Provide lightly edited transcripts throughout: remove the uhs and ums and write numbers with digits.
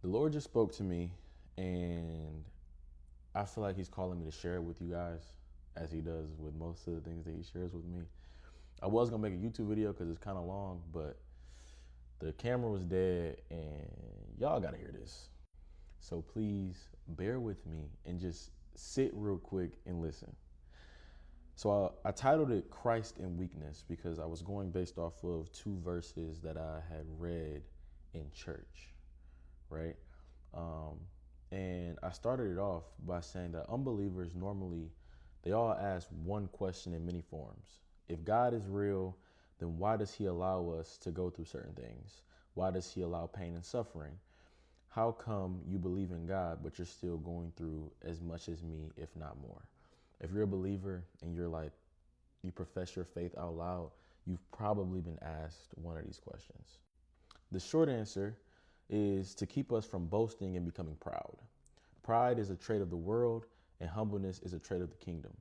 The Lord just spoke to me, and I feel like He's calling me to share it with you guys, as He does with most of the things that He shares with me. I was gonna make a YouTube video because it's kind of long, but the camera was dead, and y'all gotta hear this. So please bear with me and just sit real quick and listen. So I titled it Christ in Weakness because I was going based off of two verses that I had read in church, right? Um, and I started it off by saying that unbelievers normally, they all ask one question in many forms. If God is real, then why does He allow us to go through certain things? Why does He allow pain and suffering? How come you believe in God, but you're still going through as much as me, if not more? If you're a believer and you're like, you profess your faith out loud, you've probably been asked one of these questions. The short answer is to keep us from boasting and becoming proud. Pride is a trait of the world, and humbleness is a trait of the kingdom.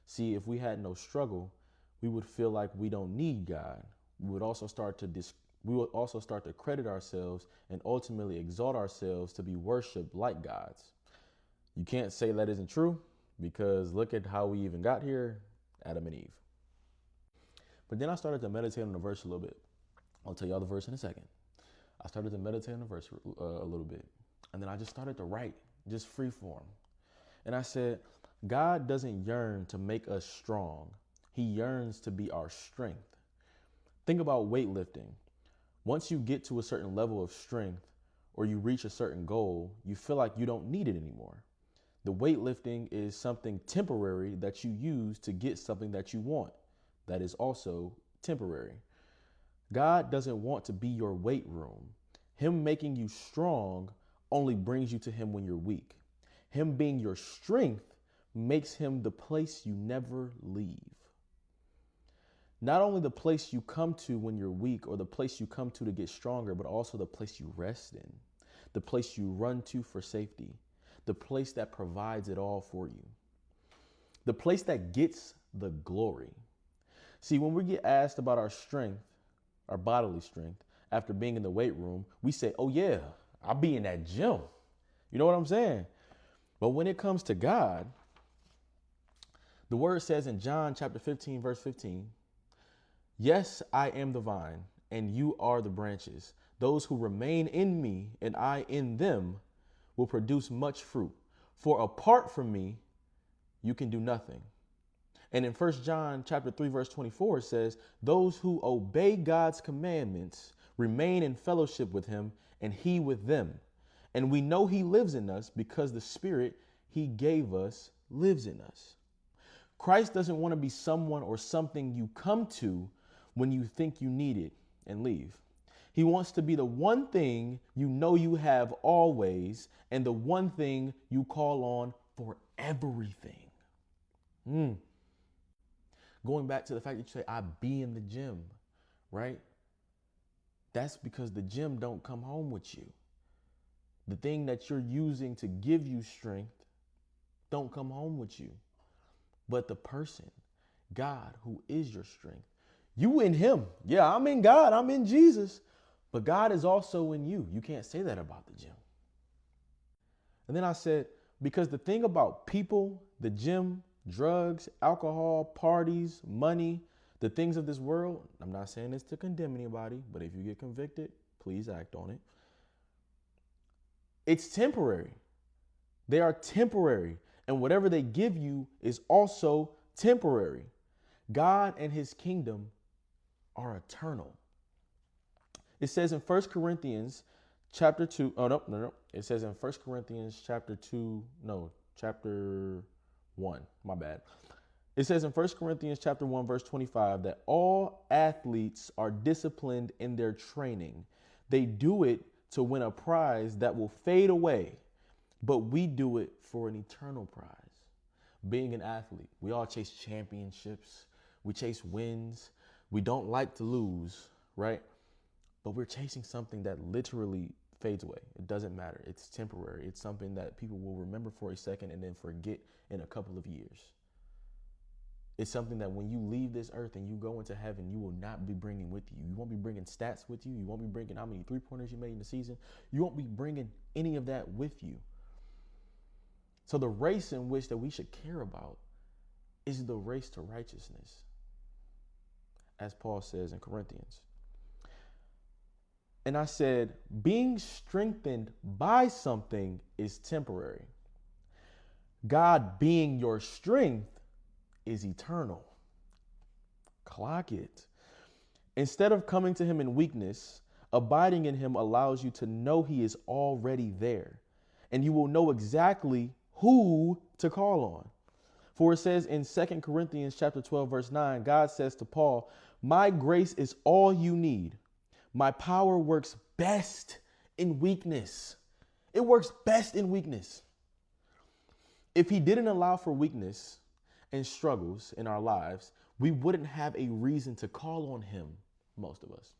See, if we had no struggle, we would feel like we don't need God. We would also start to credit ourselves and ultimately exalt ourselves to be worshiped like gods. You can't say that isn't true because look at how we even got here, Adam and Eve. But then I started to meditate on the verse a little bit. I'll tell y'all the verse in a second. I started to meditate on the verse a little bit. And then I just started to write, just free form. And I said, God doesn't yearn to make us strong. He yearns to be our strength. Think about weightlifting. Once you get to a certain level of strength or you reach a certain goal, you feel like you don't need it anymore. The weightlifting is something temporary that you use to get something that you want. That is also temporary. God doesn't want to be your weight room. Him making you strong only brings you to Him when you're weak. Him being your strength makes Him the place you never leave. Not only the place you come to when you're weak or the place you come to get stronger, but also the place you rest in, the place you run to for safety, the place that provides it all for you, the place that gets the glory. See, when we get asked about our strength, our bodily strength, after being in the weight room, we say, oh yeah, I'll be in that gym. You know what I'm saying? But when it comes to God, the word says in John chapter 15, verse 15, yes, I am the vine and you are the branches. Those who remain in me and I in them will produce much fruit. For apart from me, you can do nothing. And in 1 John chapter 3, verse 24, it says, those who obey God's commandments remain in fellowship with Him and He with them. And we know He lives in us because the Spirit He gave us lives in us. Christ doesn't want to be someone or something you come to when you think you need it and leave. He wants to be the one thing you know you have always and the one thing you call on for everything. Going back to the fact that you say, I be in the gym, right? That's because the gym don't come home with you. The thing that you're using to give you strength don't come home with you. But the person, God, who is your strength, you in Him. Yeah, I'm in God, I'm in Jesus, but God is also in you. You can't say that about the gym. And then I said, because the thing about people, the gym, drugs, alcohol, parties, money, the things of this world, I'm not saying this to condemn anybody, but if you get convicted, please act on it. It's temporary. They are temporary. And whatever they give you is also temporary. God and His kingdom are eternal. It says in 1 Corinthians chapter 2. Oh, no. It says in 1 Corinthians chapter 1. My bad. It says in 1 Corinthians chapter 1, verse 25, that all athletes are disciplined in their training. They do it to win a prize that will fade away, but we do it for an eternal prize. Being an athlete, we all chase championships. We chase wins. We don't like to lose, right? But we're chasing something that literally fades away. It doesn't matter. It's temporary. It's something that people will remember for a second and then forget in a couple of years. It's something that when you leave this earth and you go into heaven, you will not be bringing with you. You won't be bringing stats with you. You won't be bringing how many 3-pointers you made in the season. You won't be bringing any of that with you. So the race in which that we should care about is the race to righteousness, as Paul says in Corinthians. And I said, being strengthened by something is temporary. God being your strength is eternal. Clock it. Instead of coming to him in weakness, abiding in him allows you to know he is already there, and you will know exactly who to call on. For it says in 2 Corinthians chapter 12, verse 9, God says to Paul, my grace is all you need. My power works best in weakness. It works best in weakness. If he didn't allow for weakness and struggles in our lives, we wouldn't have a reason to call on him, most of us.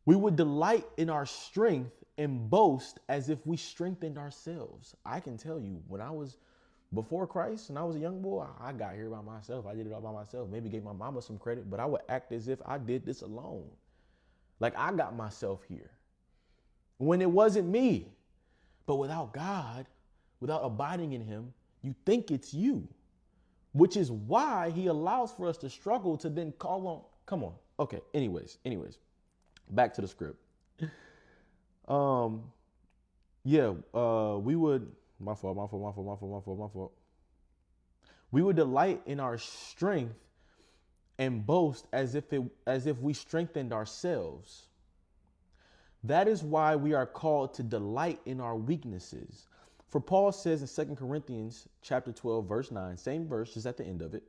We would delight in our strength and boast as if we strengthened ourselves. I can tell you, when I was before Christ and I was a young boy, I got here by myself. I did it all by myself. Maybe gave my mama some credit, but I would act as if I did this alone. Like I got myself here when it wasn't me. But without God, without abiding in him, you think it's you, which is why he allows for us to struggle to then call on. Come on. Okay. Anyways, back to the script. We would, my fault. We would delight in our strength and boast as if we strengthened ourselves. That is why we are called to delight in our weaknesses. For Paul says in 2 Corinthians chapter 12, verse 9, same verse, just at the end of it.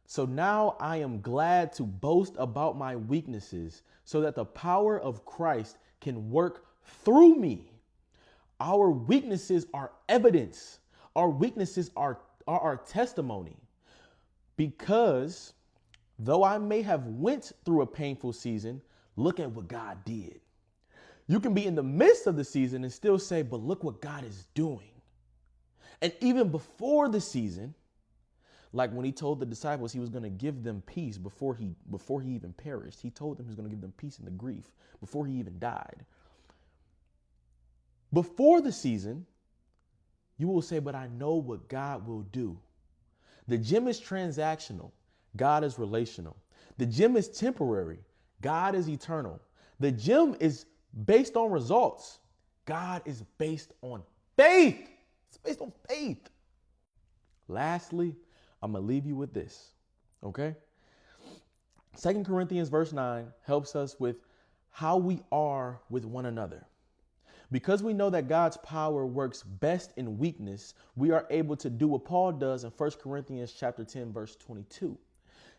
So now I am glad to boast about my weaknesses so that the power of Christ can work through me. Our weaknesses are evidence. Our weaknesses are our testimony. Because though I may have went through a painful season, look at what God did. You can be in the midst of the season and still say, but look what God is doing. And even before the season, like when he told the disciples he was going to give them peace before he even perished, he told them he was going to give them peace in the grief before he even died. Before the season, you will say, but I know what God will do. The gym is transactional. God is relational. The gym is temporary. God is eternal. The gym is based on results. God is based on faith. It's based on faith. Lastly, I'm going to leave you with this, okay? 2 Corinthians verse 9 helps us with how we are with one another. Because we know that God's power works best in weakness, we are able to do what Paul does in 1 Corinthians chapter 10, verse 22.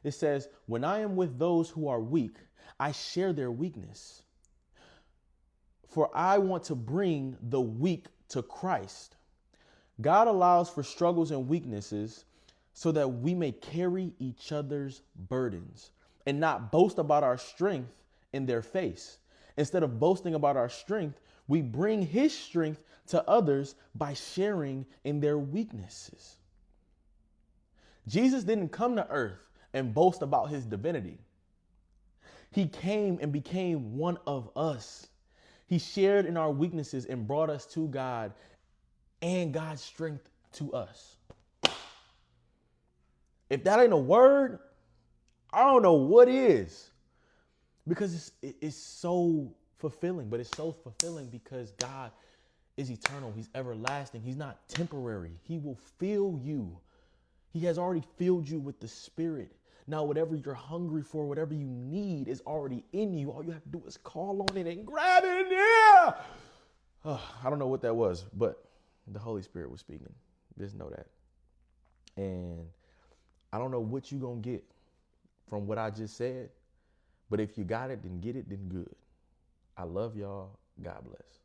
It says, when I am with those who are weak, I share their weakness. For I want to bring the weak to Christ. God allows for struggles and weaknesses so that we may carry each other's burdens and not boast about our strength in their face. Instead of boasting about our strength, we bring his strength to others by sharing in their weaknesses. Jesus didn't come to earth and boast about his divinity. He came and became one of us. He shared in our weaknesses and brought us to God and God's strength to us. If that ain't a word, I don't know what is. Because it's so fulfilling, but it's so fulfilling because God is eternal. He's everlasting. He's not temporary. He will fill you. He has already filled you with the Spirit. Now, whatever you're hungry for, whatever you need is already in you. All you have to do is call on it and grab it. Yeah. I don't know what that was, but the Holy Spirit was speaking. Just know that. And I don't know what you're going to get from what I just said, but if you got it, then get it, then good. I love y'all. God bless.